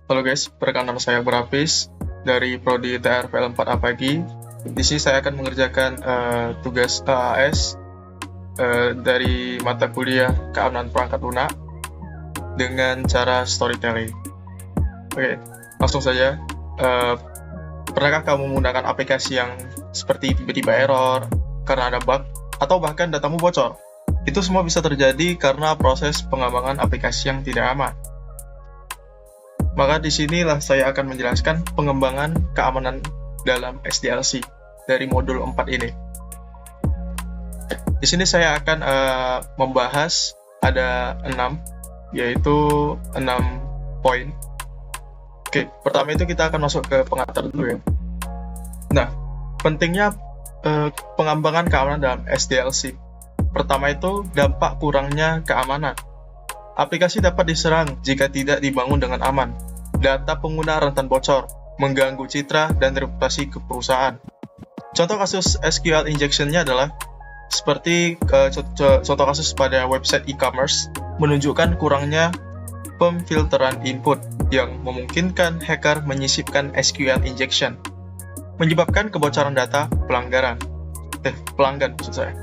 Halo guys, perkenalkan nama saya Akbar Hafiz dari Prodi TRVL 4 APAGI. Di sini saya akan mengerjakan tugas AAS dari mata kuliah Keamanan Perangkat Lunak dengan cara storytelling. Oke, langsung saja. Pernahkah kamu menggunakan aplikasi yang seperti tiba-tiba error karena ada bug atau bahkan datamu bocor? Itu semua bisa terjadi karena proses pengembangan aplikasi yang tidak aman. Maka di sinilah saya akan menjelaskan pengembangan keamanan dalam SDLC dari modul 4 ini. Di sini saya akan membahas ada 6, yaitu 6 poin. Oke, pertama itu kita akan masuk ke pengantar dulu ya. Nah, pentingnya pengembangan keamanan dalam SDLC. Pertama itu dampak kurangnya keamanan. Aplikasi dapat diserang jika tidak dibangun dengan aman. Data pengguna rentan bocor, mengganggu citra dan reputasi ke perusahaan. Contoh kasus SQL injection-nya adalah seperti contoh kasus pada website e-commerce menunjukkan kurangnya pemfilteran input yang memungkinkan hacker menyisipkan SQL injection, menyebabkan kebocoran data pelanggan maksud saya.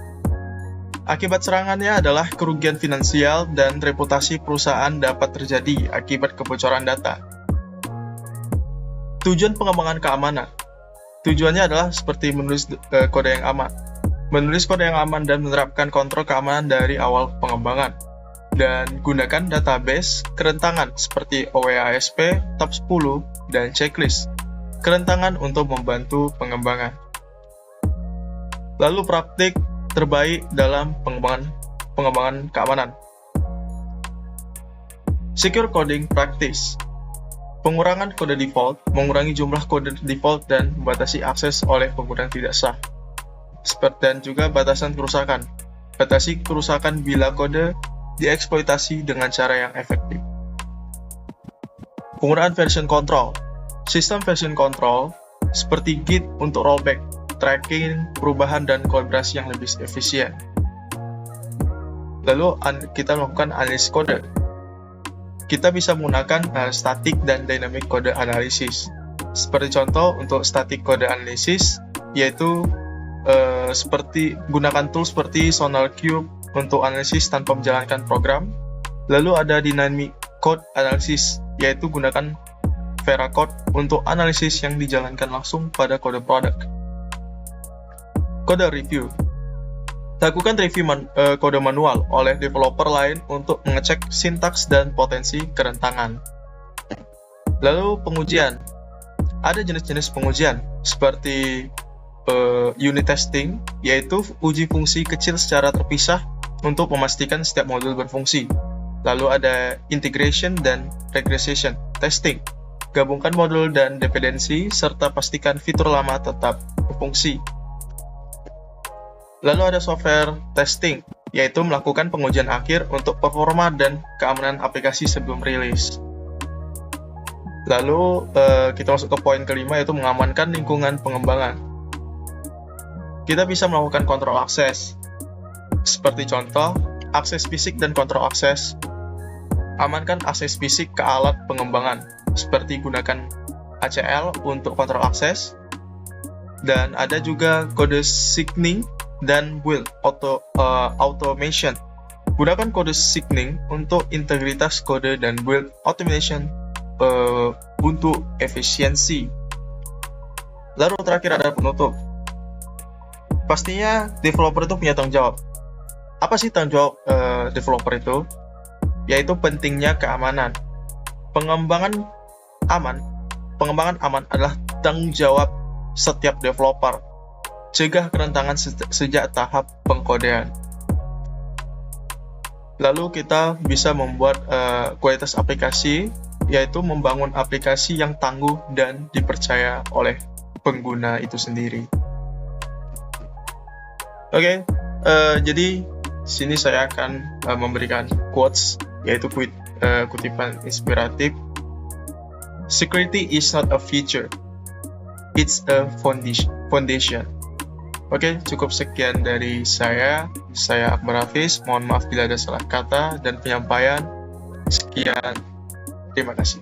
Akibat serangannya adalah kerugian finansial dan reputasi perusahaan dapat terjadi akibat kebocoran data. Tujuan pengembangan keamanan. Tujuannya adalah seperti menulis kode yang aman. Menulis kode yang aman dan menerapkan kontrol keamanan dari awal pengembangan. Dan gunakan database kerentangan seperti OWASP, Top 10, dan checklist. Kerentangan untuk membantu pengembangan. Lalu praktik terbaik dalam pengembangan keamanan. Secure Coding Practice. Pengurangan kode default, mengurangi jumlah kode default dan membatasi akses oleh pengguna yang tidak sah. Dan juga batasan kerusakan. Batasi kerusakan bila kode dieksploitasi dengan cara yang efektif. Penggunaan version control. Sistem version control seperti Git untuk rollback, tracking, perubahan, dan kolaborasi yang lebih efisien. Lalu kita melakukan analisis kode. Kita bisa menggunakan static dan dynamic code analysis. Seperti contoh untuk static code analysis, yaitu seperti gunakan tool seperti SonarQube untuk analisis tanpa menjalankan program. Lalu ada dynamic code analysis, yaitu gunakan Veracode untuk analisis yang dijalankan langsung pada kode produk. Kode review. Lakukan review kode manual oleh developer lain untuk mengecek sintaks dan potensi kerentangan. Lalu pengujian. Ada jenis-jenis pengujian seperti unit testing, yaitu uji fungsi kecil secara terpisah untuk memastikan setiap modul berfungsi. Lalu ada integration dan regression testing. Gabungkan modul dan dependensi serta pastikan fitur lama tetap berfungsi. Lalu ada software testing, yaitu melakukan pengujian akhir untuk performa dan keamanan aplikasi sebelum rilis. Lalu kita masuk ke poin kelima, yaitu mengamankan lingkungan pengembangan. Kita bisa melakukan kontrol akses, seperti contoh, akses fisik dan kontrol akses. Amankan akses fisik ke alat pengembangan, seperti gunakan ACL untuk kontrol akses. Dan ada juga kode signing dan build automation. Gunakan kode signing untuk integritas kode dan build automation untuk efisiensi. Lalu terakhir ada penutup. Pastinya developer itu punya tanggung jawab. Apa sih tanggung jawab developer itu? Yaitu pentingnya keamanan. Pengembangan aman adalah tanggung jawab setiap developer. Cegah kerentangan sejak tahap pengkodean. Lalu kita bisa membuat kualitas aplikasi, yaitu membangun aplikasi yang tangguh dan dipercaya oleh pengguna itu sendiri. Oke, jadi sini saya akan memberikan quotes, yaitu kutipan inspiratif. Security is not a feature, it's a foundation. Oke, cukup sekian dari saya. Saya Akbar Hafiz. Mohon maaf bila ada salah kata dan penyampaian. Sekian. Terima kasih.